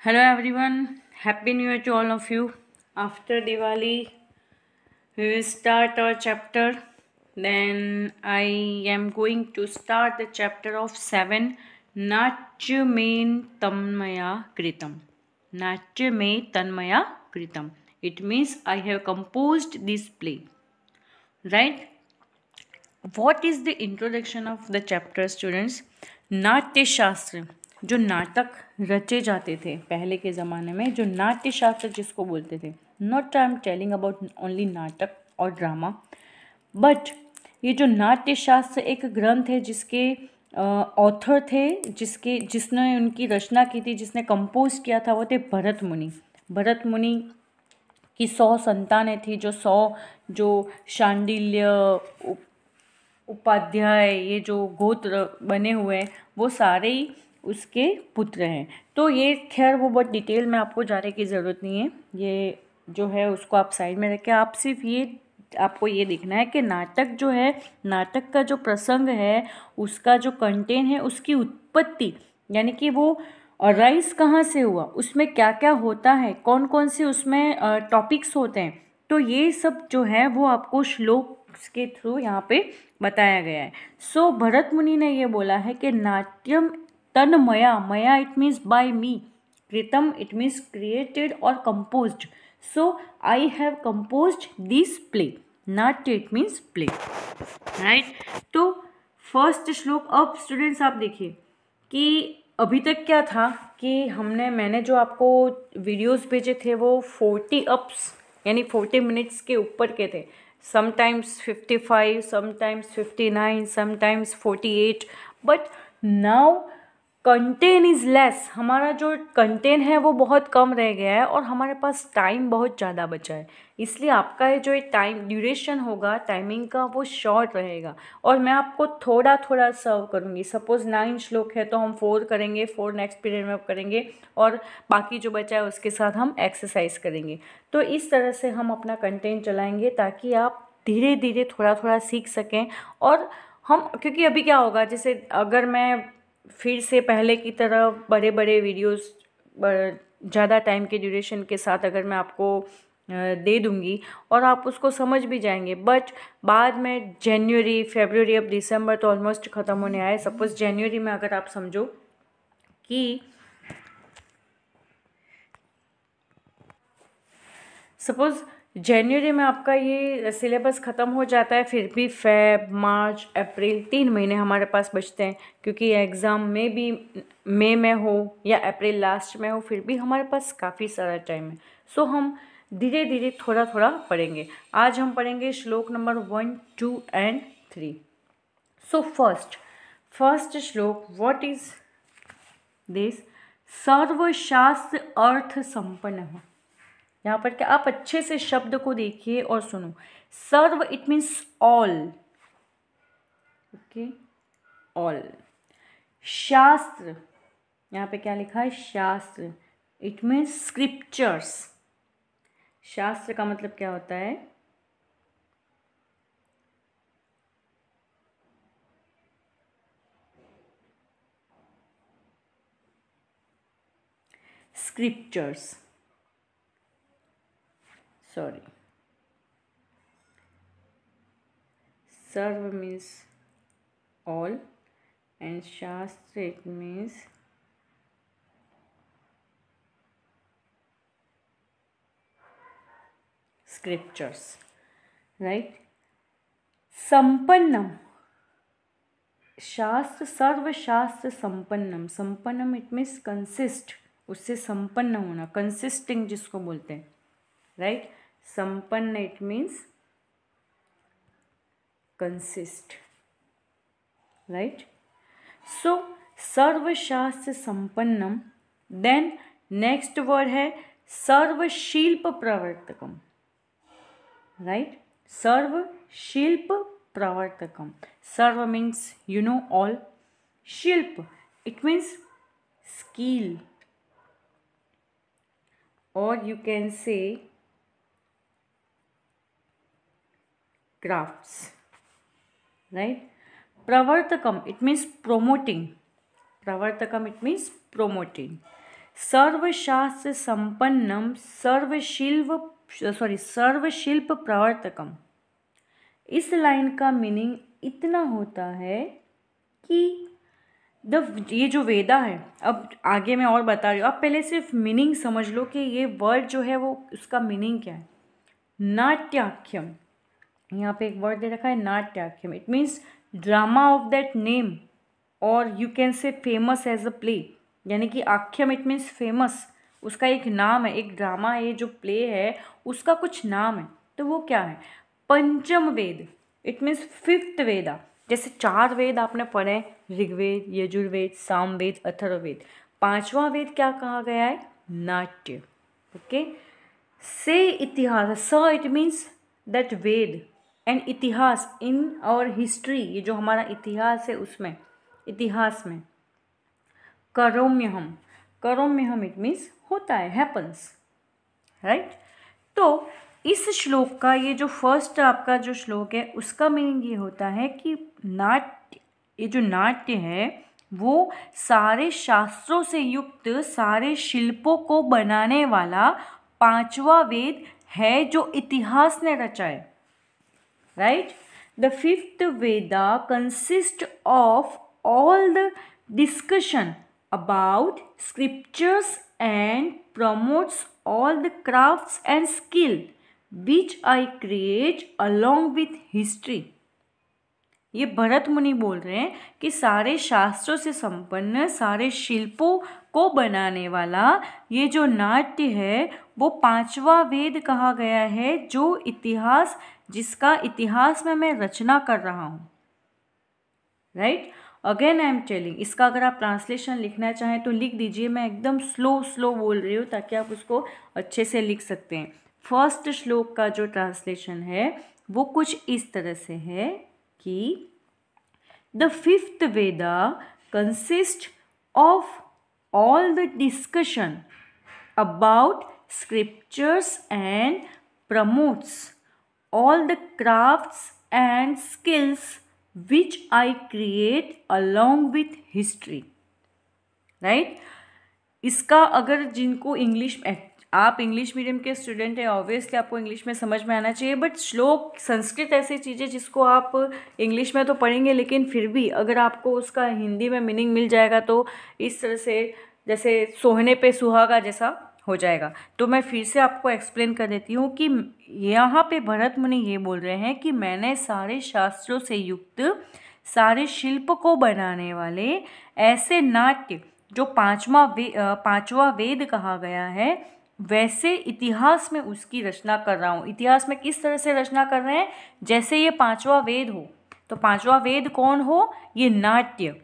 Hello everyone, Happy New Year to all of you. After Diwali, we will start our chapter. Then I am going to start the chapter of 7 Natya mein Tanmaya Kritam. Natya mein Tanmaya Kritam. It means I have composed this play. Right? What is the introduction of the chapter, students? नाट्य शास्त्र, जो नाटक रचे जाते थे पहले के ज़माने में, जो नाट्य शास्त्र जिसको बोलते थे, not I am telling about only नाटक और ड्रामा, बट ये जो नाट्य शास्त्र एक ग्रंथ है जिसके ऑथर थे, जिसने उनकी रचना की थी, जिसने कंपोज किया था, वो थे भरत मुनि। भरत मुनि की 100 संतानें थी, जो शांडिल्य, उपाध्याय, ये जो गोत्र बने हुए हैं वो सारे ही उसके पुत्र हैं। तो ये खैर वो बहुत डिटेल में आपको जाने की ज़रूरत नहीं है, ये जो है उसको आप साइड में रखें। आप सिर्फ ये आपको ये देखना है कि नाटक जो है, नाटक का जो प्रसंग है, उसका जो कंटेंट है, उसकी उत्पत्ति, यानी कि वो राइज कहाँ से हुआ, उसमें क्या क्या होता है, कौन कौन से उसमें टॉपिक्स होते हैं, तो ये सब जो है वो आपको श्लोक के थ्रू यहाँ पे बताया गया है। सो भरत मुनि ने ये बोला है कि नाट्यम तन्मया, मया इट मीन्स बाय मी, कृतम इट मीन्स क्रिएटेड और composed, so I have composed this play. नाट्य इट मीन्स प्ले, राइट। तो फर्स्ट श्लोक, अब स्टूडेंट्स आप देखिए कि अभी तक क्या था कि मैंने जो आपको वीडियोस भेजे थे वो 40 अप्स यानी 40 मिनट्स के ऊपर के थे, sometimes 55, sometimes 59, sometimes 48, but now content is less. हमारा जो कंटेंट है वो बहुत कम रह गया है और हमारे पास टाइम बहुत ज़्यादा बचा है, इसलिए आपका ये जो टाइम ड्यूरेशन होगा टाइमिंग का वो शॉर्ट रहेगा और मैं आपको थोड़ा थोड़ा सर्व करूँगी। सपोज़ 9 श्लोक है तो हम 4 करेंगे, 4 नेक्स्ट पीरियड में करेंगे और बाकी जो बचा है उसके साथ हम एक्सरसाइज करेंगे। तो इस तरह से हम अपना कंटेंट चलाएंगे ताकि आप धीरे धीरे थोड़ा थोड़ा सीख सकें। और हम, क्योंकि अभी क्या होगा, जैसे अगर मैं फिर से पहले की तरह बड़े बड़े वीडियोस ज़्यादा टाइम के ड्यूरेशन के साथ अगर मैं आपको दे दूँगी और आप उसको समझ भी जाएंगे, बट बाद में जनवरी, फरवरी, अब दिसंबर तो ऑलमोस्ट ख़त्म होने आए। सपोज़ जनवरी में अगर आप समझो कि सपोज़ जनवरी में आपका ये सिलेबस ख़त्म हो जाता है, फिर भी फेब, मार्च, अप्रैल 3 महीने हमारे पास बचते हैं, क्योंकि एग्ज़ाम में भी मई में हो या अप्रैल लास्ट में हो, फिर भी हमारे पास काफ़ी सारा टाइम है। सो हम धीरे धीरे थोड़ा थोड़ा पढ़ेंगे। आज हम पढ़ेंगे श्लोक नंबर 1, 2 एंड 3। सो फर्स्ट श्लोक, व्हाट इज दिस? सर्वशास्त्र अर्थ संपन्न। यहाँ पर क्या, आप अच्छे से शब्द को देखिए और सुनो। सर्व it means all, okay, all. शास्त्र, यहाँ पे क्या लिखा है? शास्त्र, इट मीन्स स्क्रिप्चर्स। शास्त्र का मतलब क्या होता है? स्क्रिप्चर्स, सॉरी, सर्व means all and shastra it means scriptures, right? संपन्नम, शास्त्र, सर्व शास्त्र संपन्नम, संपन्नम इट मीन्स कंसिस्ट, उससे संपन्न होना, कंसिस्टिंग जिसको बोलते हैं, राइट? संपन्न it means consist, right? So सर्वशास्त्र संपन्नम। देन नेक्स्ट वर्ड है सर्वशिल्प प्रवर्तकम, राइट? सर्वशिल्प प्रवर्तकम। सर्व मीन्स यू नो ऑल, शिल्प इट मीन्स स्किल, और you can say crafts, right? Pravartakam it means promoting, Pravartakam it means promoting. सर्वशास्त्र संपन्नम सर्वशिल्प प्रवर्तकम। इस लाइन का मीनिंग इतना होता है कि ये जो वेदा है, अब आगे मैं और बता रही हूँ, आप पहले सिर्फ मीनिंग समझ लो कि ये वर्ड जो है वो उसका मीनिंग क्या है। नाट्याख्यम, यहाँ पे एक वर्ड दे रखा है नाट्याख्यम, it means drama of that name, और you can say famous as a play, यानी कि आख्यम इट मीन्स फेमस, उसका एक नाम है, एक ड्रामा, ये जो प्ले है उसका कुछ नाम है। तो वो क्या है? पंचम वेद, इट मीन्स फिफ्थ वेदा। जैसे 4 वेद आपने पढ़े, ऋग्वेद, यजुर्वेद, सामवेद, अथर्ववेद। 5वां वेद क्या कहा गया है? नाट्य। ओके। से इतिहास, स it means that Veda, and इतिहास इन आवर हिस्ट्री, ये जो हमारा इतिहास है उसमें, इतिहास में। करोम्यहम इट मीन्स होता है, हैपन्स, राइट। तो इस श्लोक का ये जो फर्स्ट आपका जो श्लोक है उसका मीनिंग ये होता है कि नाट्य, ये जो नाट्य है वो सारे शास्त्रों से युक्त सारे शिल्पों को बनाने वाला 5वां वेद है जो इतिहास ने रचा है, right. The 5th Veda consists of all the discussion about scriptures and promotes all the crafts and skill which I create along with history। ये भरत मुनि बोल रहे हैं कि सारे शास्त्रों से संपन्न सारे शिल्पों को बनाने वाला ये जो नाट्य है वो 5वां वेद कहा गया है, जो इतिहास, जिसका इतिहास में मैं रचना कर रहा हूँ, right. Again I am telling, इसका अगर आप ट्रांसलेशन लिखना चाहें तो लिख दीजिए, मैं एकदम स्लो बोल रही हूँ ताकि आप उसको अच्छे से लिख सकते हैं। फर्स्ट श्लोक का जो ट्रांसलेशन है वो कुछ इस तरह से है कि the 5th Veda consists of all the discussion about scriptures and promotes all the crafts and skills which I create along with history, right। इसका अगर जिनको इंग्लिश, आप इंग्लिश मीडियम के स्टूडेंट हैं, ऑब्वियसली आपको इंग्लिश में समझ में आना चाहिए, बट श्लोक संस्कृत ऐसी चीज़ है जिसको आप इंग्लिश में तो पढ़ेंगे लेकिन फिर भी अगर आपको उसका हिंदी में मीनिंग मिल जाएगा तो इस तरह से जैसे सोहने पे सुहागा जैसा हो जाएगा। तो मैं फिर से आपको एक्सप्लेन कर देती हूँ कि यहाँ पे भरत मुनि ये बोल रहे हैं कि मैंने सारे शास्त्रों से युक्त सारे शिल्प को बनाने वाले ऐसे नाट्य जो 5वां वेद कहा गया है, वैसे इतिहास में उसकी रचना कर रहा हूँ। इतिहास में किस तरह से रचना कर रहे हैं? जैसे ये 5वां वेद हो, तो 5वां वेद कौन हो? ये नाट्य।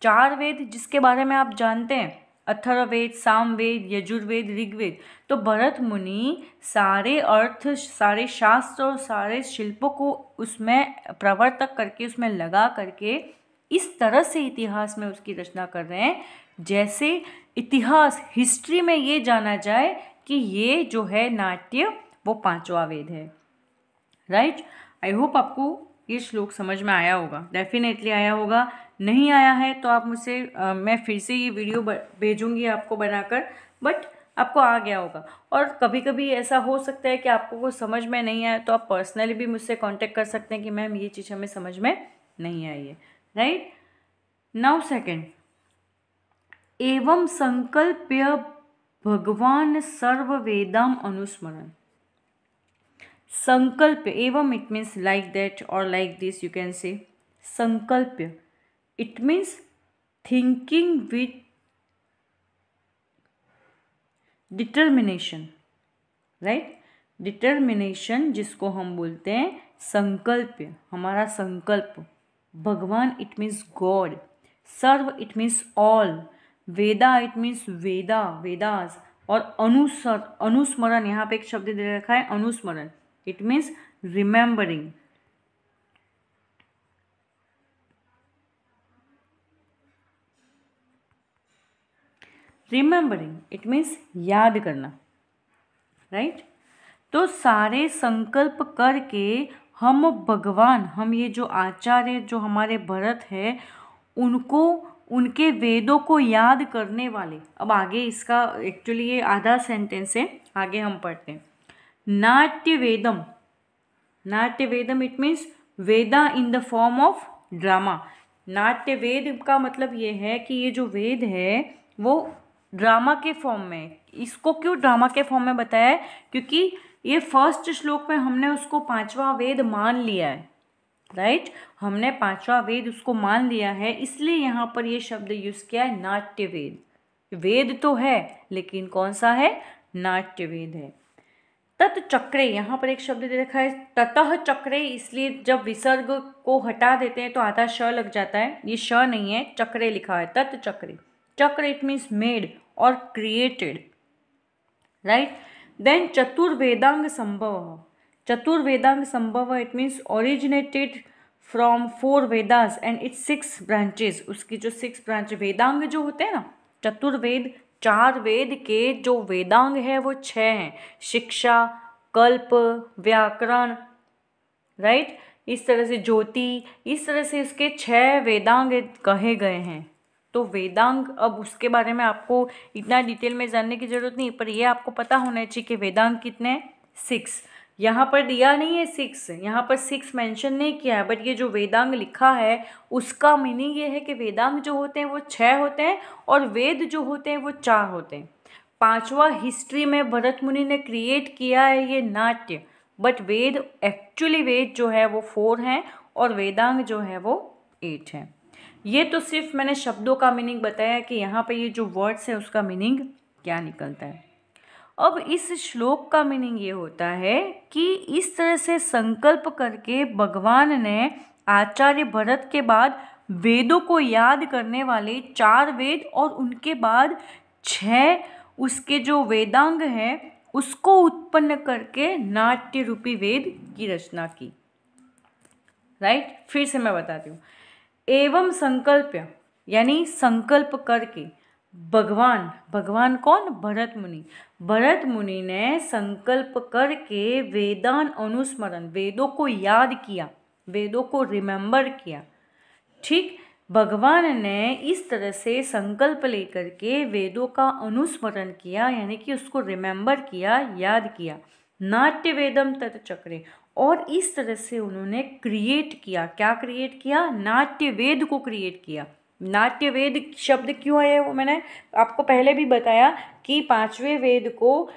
4 वेद जिसके बारे में आप जानते हैं, अथर्ववेद, सामवेद, यजुर्वेद, ऋग्वेद। तो भरत मुनि सारे अर्थ, सारे शास्त्र और सारे शिल्पों को उसमें प्रवर्तक करके, उसमें लगा करके इस तरह से इतिहास में उसकी रचना कर रहे हैं जैसे इतिहास, हिस्ट्री में ये जाना जाए कि ये जो है नाट्य वो 5वां वेद है, राइट। आई होप आपको ये श्लोक समझ में आया होगा, डेफिनेटली आया होगा। नहीं आया है तो आप मुझसे मैं फिर से ये वीडियो भेजूंगी आपको बनाकर, बट आपको आ गया होगा। और कभी कभी ऐसा हो सकता है कि आपको कुछ समझ में नहीं आया तो आप पर्सनली भी मुझसे कांटेक्ट कर सकते हैं कि मैम ये चीज़ हमें समझ में नहीं आई है, राइट। नाउ सेकेंड, एवं संकल्प्य भगवान सर्व वेदाम अनुस्मरण। संकल्प, एवं इट मीन्स लाइक दैट और like this, you can say. संकल्प्य it means thinking with determination, right. Determination जिसको हम बोलते हैं संकल्प, हमारा संकल्प। भगवान इट मीन्स गॉड, सर्व it means all, Veda it means Veda, Vedas, और अनुस्मरण, यहाँ पे एक शब्द दे रखा है अनुस्मरण, it means remembering. Remembering it means याद करना, राइट। तो सारे संकल्प करके हम भगवान, हम ये जो आचार्य जो हमारे भरत है उनको उनके वेदों को याद करने वाले। अब आगे इसका एक्चुअली ये आधा सेंटेंस है, आगे हम पढ़ते हैं। नाट्य वेदम, नाट्य वेदम it means Veda in the form of drama. नाट्य वेद का मतलब ये है कि ये जो वेद है वो ड्रामा के फॉर्म में है। इसको क्यों ड्रामा के फॉर्म में बताया है? क्योंकि ये फर्स्ट श्लोक में हमने उसको पांचवा वेद मान लिया है, राइट? हमने पांचवा वेद उसको मान लिया है, इसलिए यहाँ पर ये शब्द यूज किया है नाट्य वेद। वेद तो है लेकिन कौन सा है? नाट्य वेद है। तत्चक्रे, यहाँ पर एक शब्द दे रखा है ततः चक्रे, इसलिए जब विसर्ग को हटा देते हैं तो आधा श लग जाता है, ये श नहीं है, चक्रे लिखा है, तत्चक्रे। चक्र इट मीन्स मेड और क्रिएटेड, राइट? देन चतुर्वेदांग संभव, चतुर्वेदांग संभव it means originated from 4 Vedas and its 6 branches. उसकी जो 6 ब्रांच वेदांग जो होते हैं ना, चतुर्वेद 4 वेद के जो वेदांग है वो 6 हैं। शिक्षा, कल्प, व्याकरण, राइट? इस तरह से ज्योति, इस तरह से इसके 6 वेदांग कहे गए हैं। तो वेदांग, अब उसके बारे में आपको इतना डिटेल में जानने की जरूरत नहीं, पर ये आपको पता होना चाहिए कि वेदांग कितने? 6। यहाँ पर दिया नहीं है 6, यहाँ पर 6 मेंशन नहीं किया है, बट ये जो वेदांग लिखा है उसका मीनिंग ये है कि वेदांग जो होते हैं वो 6 होते हैं और वेद जो होते हैं वो 4 होते हैं। 5वां हिस्ट्री में भरत मुनि ने क्रिएट किया है ये नाट्य, बट वेद, एक्चुअली वेद जो है वो 4 हैं और वेदांग जो है वो 8 हैं। ये तो सिर्फ मैंने शब्दों का मीनिंग बताया कि यहाँ पे ये जो वर्ड्स है उसका मीनिंग क्या निकलता है। अब इस श्लोक का मीनिंग ये होता है कि इस तरह से संकल्प करके भगवान ने आचार्य भरत के बाद वेदों को याद करने वाले 4 वेद और उनके बाद 6 उसके जो वेदांग हैं उसको उत्पन्न करके नाट्य रूपी वेद की रचना की, राइट? फिर से मैं बताती हूँ। एवं संकल्प्य यानी संकल्प करके, भगवान, भगवान कौन? भरत मुनि। भरत मुनि ने संकल्प करके वेदान अनुस्मरण, वेदों को याद किया, वेदों को रिमेंबर किया, ठीक? भगवान ने इस तरह से संकल्प लेकर के वेदों का अनुस्मरण किया, यानी कि उसको रिमेंबर किया, याद किया। नाट्य वेदम तत्चक्रे, और इस तरह से उन्होंने क्रिएट किया। क्या क्रिएट किया? नाट्य वेद को क्रिएट किया। नाट्य वेद शब्द क्यों आया वो मैंने आपको पहले भी बताया कि 5वें वेद को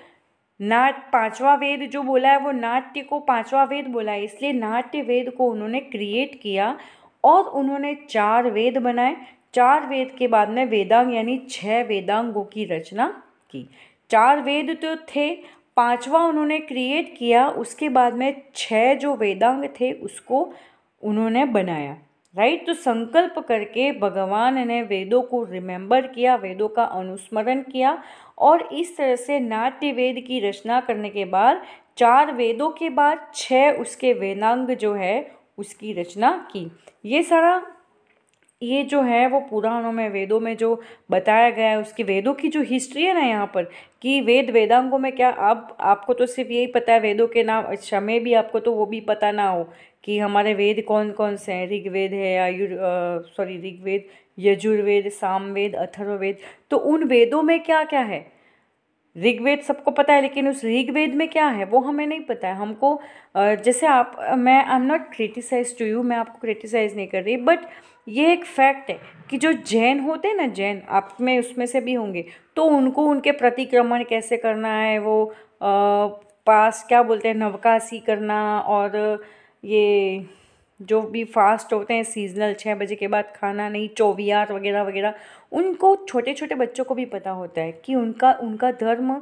पांचवा वेद जो बोला है वो नाट्य को 5वां वेद बोला है, इसलिए नाट्य वेद को उन्होंने क्रिएट किया और उन्होंने 4 वेद बनाए। 4 वेद के बाद में वेदांग यानी 6 वेदांगों की रचना की। 4 वेद तो थे, 5वां उन्होंने क्रिएट किया, उसके बाद में 6 जो वेदांग थे उसको उन्होंने बनाया, राइट? तो संकल्प करके भगवान ने वेदों को रिमेंबर किया, वेदों का अनुस्मरण किया और इस तरह से नाट्य वेद की रचना करने के बाद 4 वेदों के बाद 6 उसके वेदांग जो है उसकी रचना की। ये सारा ये जो है वो पुराणों में, वेदों में जो बताया गया है, उसकी वेदों की जो हिस्ट्री है ना यहाँ पर कि वेद वेदांगों में क्या, अब आपको तो सिर्फ यही पता है वेदों के नाम, अच्छा में भी आपको तो वो भी पता ना हो कि हमारे वेद कौन कौन से हैं। ऋग्वेद है, ऋग्वेद, यजुर्वेद, सामवेद, अथर्ववेद। तो उन वेदों में क्या क्या है? ऋग्वेद सबको पता है, लेकिन उस ऋग्वेद में क्या है वो हमें नहीं पता है। हमको जैसे मैं I am not criticize to you, मैं आपको क्रिटिसाइज नहीं कर रही, बट ये एक फैक्ट है कि जो जैन होते हैं ना, जैन, आप में उसमें से भी होंगे, तो उनको उनके प्रतिक्रमण कैसे करना है, वो पास क्या बोलते हैं, नवकासी करना, और ये जो भी फास्ट होते हैं सीजनल, 6 बजे के बाद खाना नहीं, चौवियार वगैरह वगैरह, उनको छोटे छोटे बच्चों को भी पता होता है कि उनका धर्म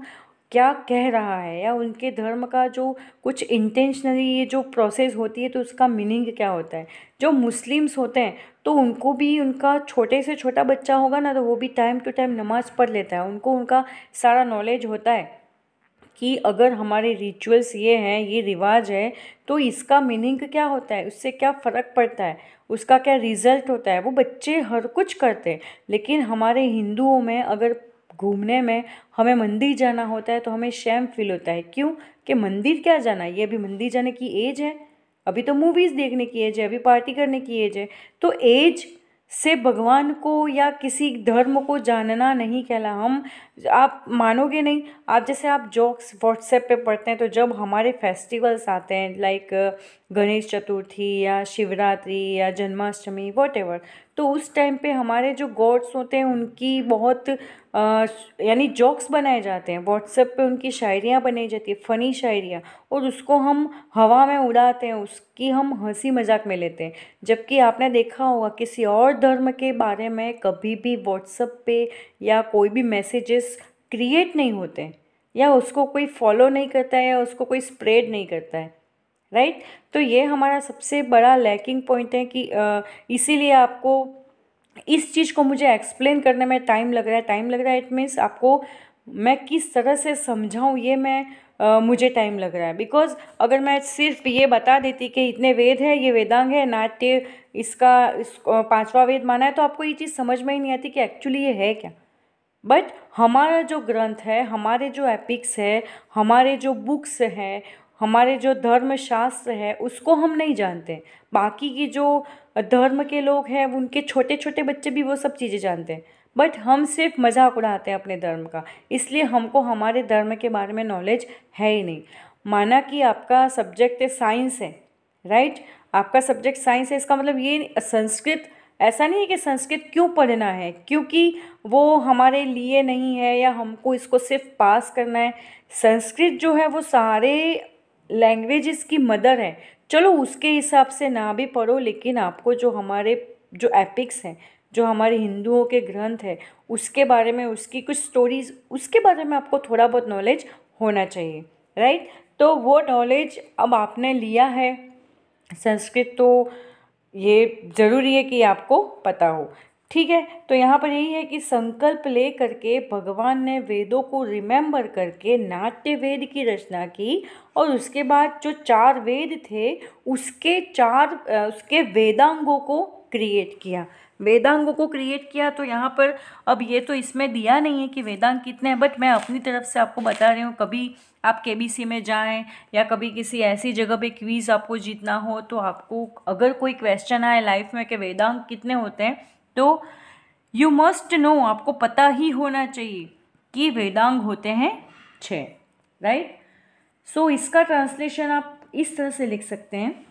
क्या कह रहा है, या उनके धर्म का जो कुछ इंटेंशनली ये जो प्रोसेस होती है तो उसका मीनिंग क्या होता है। जो मुस्लिम्स होते हैं तो उनको भी, उनका छोटे से छोटा बच्चा होगा ना तो वो भी टाइम टू टाइम नमाज़ पढ़ लेता है, उनको उनका सारा नॉलेज होता है कि अगर हमारे रिचुअल्स ये हैं, ये रिवाज है, तो इसका मीनिंग क्या होता है, उससे क्या फ़र्क पड़ता है, उसका क्या रिज़ल्ट होता है, वो बच्चे हर कुछ करते हैं। लेकिन हमारे हिंदुओं में अगर घूमने में हमें मंदिर जाना होता है तो हमें शैम फील होता है। क्यों? कि मंदिर क्या जाना, ये अभी मंदिर जाने की एज है, अभी तो मूवीज़ देखने की एज है, अभी पार्टी करने की एज है। तो एज से भगवान को या किसी धर्म को जानना नहीं कहला। हम, आप मानोगे नहीं, आप जैसे आप जोक्स व्हाट्सएप पे पढ़ते हैं, तो जब हमारे फेस्टिवल्स आते हैं लाइक गणेश चतुर्थी या शिवरात्रि या जन्माष्टमी वॉटेवर, तो उस टाइम पे हमारे जो गॉड्स होते हैं उनकी बहुत यानी जोक्स बनाए जाते हैं व्हाट्सएप पे, उनकी शायरियाँ बनाई जाती है, फ़नी शायरियाँ, और उसको हम हवा में उड़ाते हैं, उसकी हम हंसी मजाक में लेते हैं। जबकि आपने देखा होगा किसी और धर्म के बारे में कभी भी व्हाट्सएप पे या कोई भी मैसेजेस क्रिएट नहीं होते हैं, या उसको कोई फॉलो नहीं करता है, या उसको कोई स्प्रेड नहीं करता है, राइट। तो ये हमारा सबसे बड़ा लैकिंग पॉइंट है कि इसीलिए आपको इस चीज़ को मुझे एक्सप्लेन करने में टाइम लग रहा है। इट मीन्स आपको मैं किस तरह से समझाऊँ, ये मुझे टाइम लग रहा है। बिकॉज अगर मैं सिर्फ ये बता देती कि इतने वेद है, ये वेदांग है, नाट्य इसको पांचवा वेद माना है, तो आपको ये चीज़ समझ में ही नहीं आती कि एक्चुअली ये है क्या। बट हमारा जो ग्रंथ है, हमारे जो एपिक्स है, हमारे जो बुक्स हैं, हमारे जो धर्मशास्त्र है, उसको हम नहीं जानते। बाकी की जो धर्म के लोग हैं, उनके छोटे छोटे बच्चे भी वो सब चीज़ें जानते हैं, बट हम सिर्फ मजाक उड़ाते हैं अपने धर्म का। इसलिए हमको हमारे धर्म के बारे में नॉलेज है ही नहीं। माना कि आपका सब्जेक्ट साइंस है, राइट, आपका सब्जेक्ट साइंस है, इसका मतलब ये संस्कृत, ऐसा नहीं है कि संस्कृत क्यों पढ़ना है क्योंकि वो हमारे लिए नहीं है या हमको इसको सिर्फ पास करना है। संस्कृत जो है वो सारे लैंग्वेजेस की मदर है। चलो उसके हिसाब से ना भी पढ़ो, लेकिन आपको जो हमारे जो एपिक्स हैं, जो हमारे हिंदुओं के ग्रंथ है, उसके बारे में, उसकी कुछ स्टोरीज, उसके बारे में आपको थोड़ा बहुत नॉलेज होना चाहिए, राइट। तो वो नॉलेज अब आपने लिया है संस्कृत, तो ये ज़रूरी है कि आपको पता हो, ठीक है। तो यहाँ पर यही है कि संकल्प ले करके भगवान ने वेदों को रिमेंबर करके नाट्य वेद की रचना की, और उसके बाद जो 4 वेद थे उसके वेदांगों को क्रिएट किया। वेदांगों को क्रिएट किया, तो यहाँ पर अब ये तो इसमें दिया नहीं है कि वेदांग कितने हैं, बट मैं अपनी तरफ से आपको बता रही हूँ। कभी आप केबीसी में जाएं या कभी किसी ऐसी जगह पे क्विज़ आपको जीतना हो, तो आपको अगर कोई क्वेश्चन आए लाइफ में कि वेदांग कितने होते हैं, तो यू मस्ट नो, आपको पता ही होना चाहिए कि वेदांग होते हैं 6, राइट। सो इसका ट्रांसलेशन आप इस तरह से लिख सकते हैं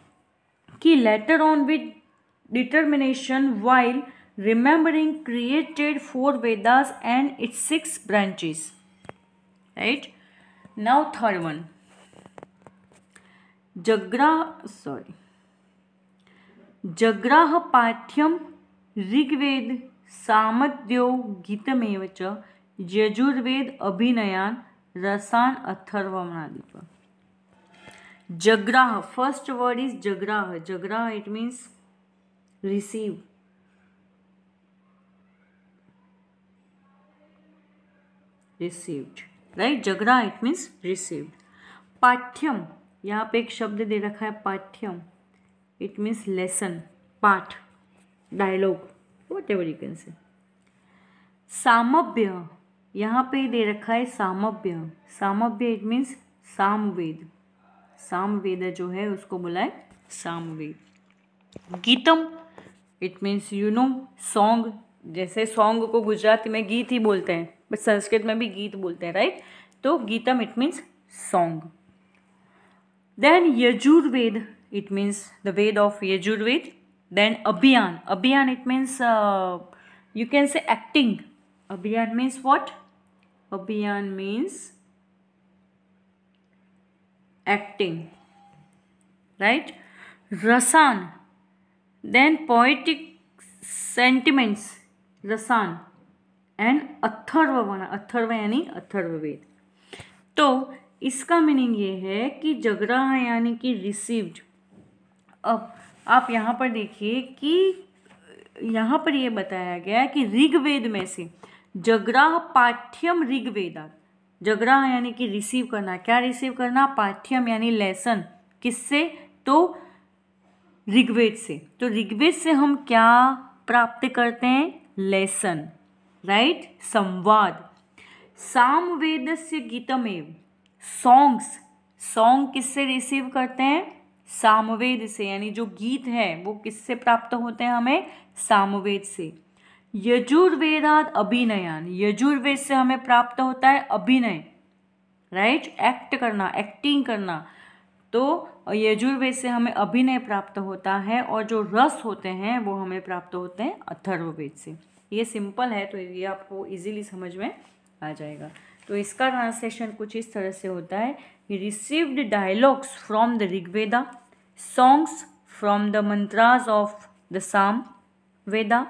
कि letter on with determination while remembering created 4 Vedas and its 6 branches, right. Now third one, जग्राह पाठ्यम ऋग्वेद सामद्यो गीतमेव च यजुर्वेद अभिनयान रसान अथर्वणादि। जग्राह, फर्स्ट वर्ड इज जग्राह। जग्राह it means receive, received, right. जग्राह इट मीन्स रिसीव्ड। पाठ्यम, यहाँ पे एक शब्द दे रखा है पाठ्यम, इट मीन्स लेसन, पाठ, dialogue, whatever you can say. सामव्य, यहाँ पे दे रखा है सामव्य। सामव्य इट मीन्स सामवेद। सामवेद जो है उसको बोला है सामवेद। गीतम it means you know song, जैसे सॉन्ग को गुजराती में गीत ही बोलते हैं, बट संस्कृत में भी गीत बोलते हैं, राइट। तो गीतम it means song. Then Yajurveda it means the Veda of Yajurveda. Then अभियान, अभियान it means you can say acting. Abhiyan means what? Abhiyan means acting, right? Rasan, then poetic sentiments, रसान, एंड अथर्वण, अथर्व यानी अथर्ववेद। तो इसका मीनिंग ये है कि जगराह यानी कि रिसीव्ड। अब आप यहाँ पर देखिए कि यहाँ पर ये बताया गया कि ऋग्वेद में से जगराह पाठ्यम ऋग्वेदा। जगराह यानी कि रिसीव करना, क्या रिसीव करना? पाठ्यम यानी लेसन, किससे? तो ऋग्वेद से। तो ऋग्वेद से हम क्या प्राप्त करते हैं? लेसन, राइट, संवाद। सामवेदस्य गीतमेव, सॉन्ग्स, सॉन्ग किससे रिसीव करते हैं? सामवेद से, यानी जो गीत है वो किससे प्राप्त होते हैं हमें? सामवेद से। यजुर्वेदात अभिनयान, यजुर्वेद से हमें प्राप्त होता है अभिनय, राइट, एक्ट करना, एक्टिंग करना। तो यजुर्वेद से हमें अभिनय प्राप्त होता है, और जो रस होते हैं वो हमें प्राप्त होते हैं अथर्ववेद से। ये सिंपल है, तो ये आपको इजीली समझ में आ जाएगा। तो इसका ट्रांसलेशन कुछ इस तरह से होता है, he received dialogues from the Rigveda, songs from the mantras of the Sama Veda,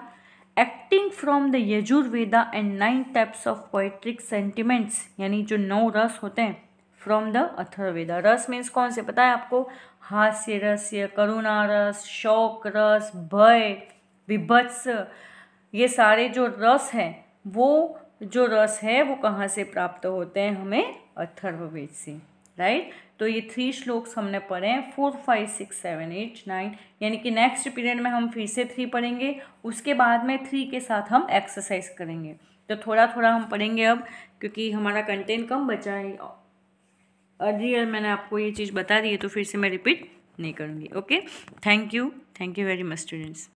acting from the Yajurveda and 9 types of poetic sentiments, यानी जो 9 रस होते हैं फ्रॉम द अथर्ववेदा। रस मीन्स कौन से पता है आपको? हास्य रस, करुणा रस, शोक रस, भय, विभत्स, ये सारे जो रस हैं, वो जो रस है वो कहाँ से प्राप्त होते हैं हमें? अथर्ववेद से, राइट। तो ये 3 श्लोक्स हमने पढ़े हैं, 4, 5, 6, 7, 8, 9, यानी कि नेक्स्ट पीरियड में हम फिर से 3 पढ़ेंगे, उसके बाद में 3 के साथ हम एक्सरसाइज करेंगे। तो थोड़ा थोड़ा हम पढ़ेंगे अब, क्योंकि हमारा कंटेंट कम बचा है। अर्लियर मैंने आपको ये चीज़ बता दी है, तो फिर से मैं रिपीट नहीं करूँगी। Okay, thank you very much students.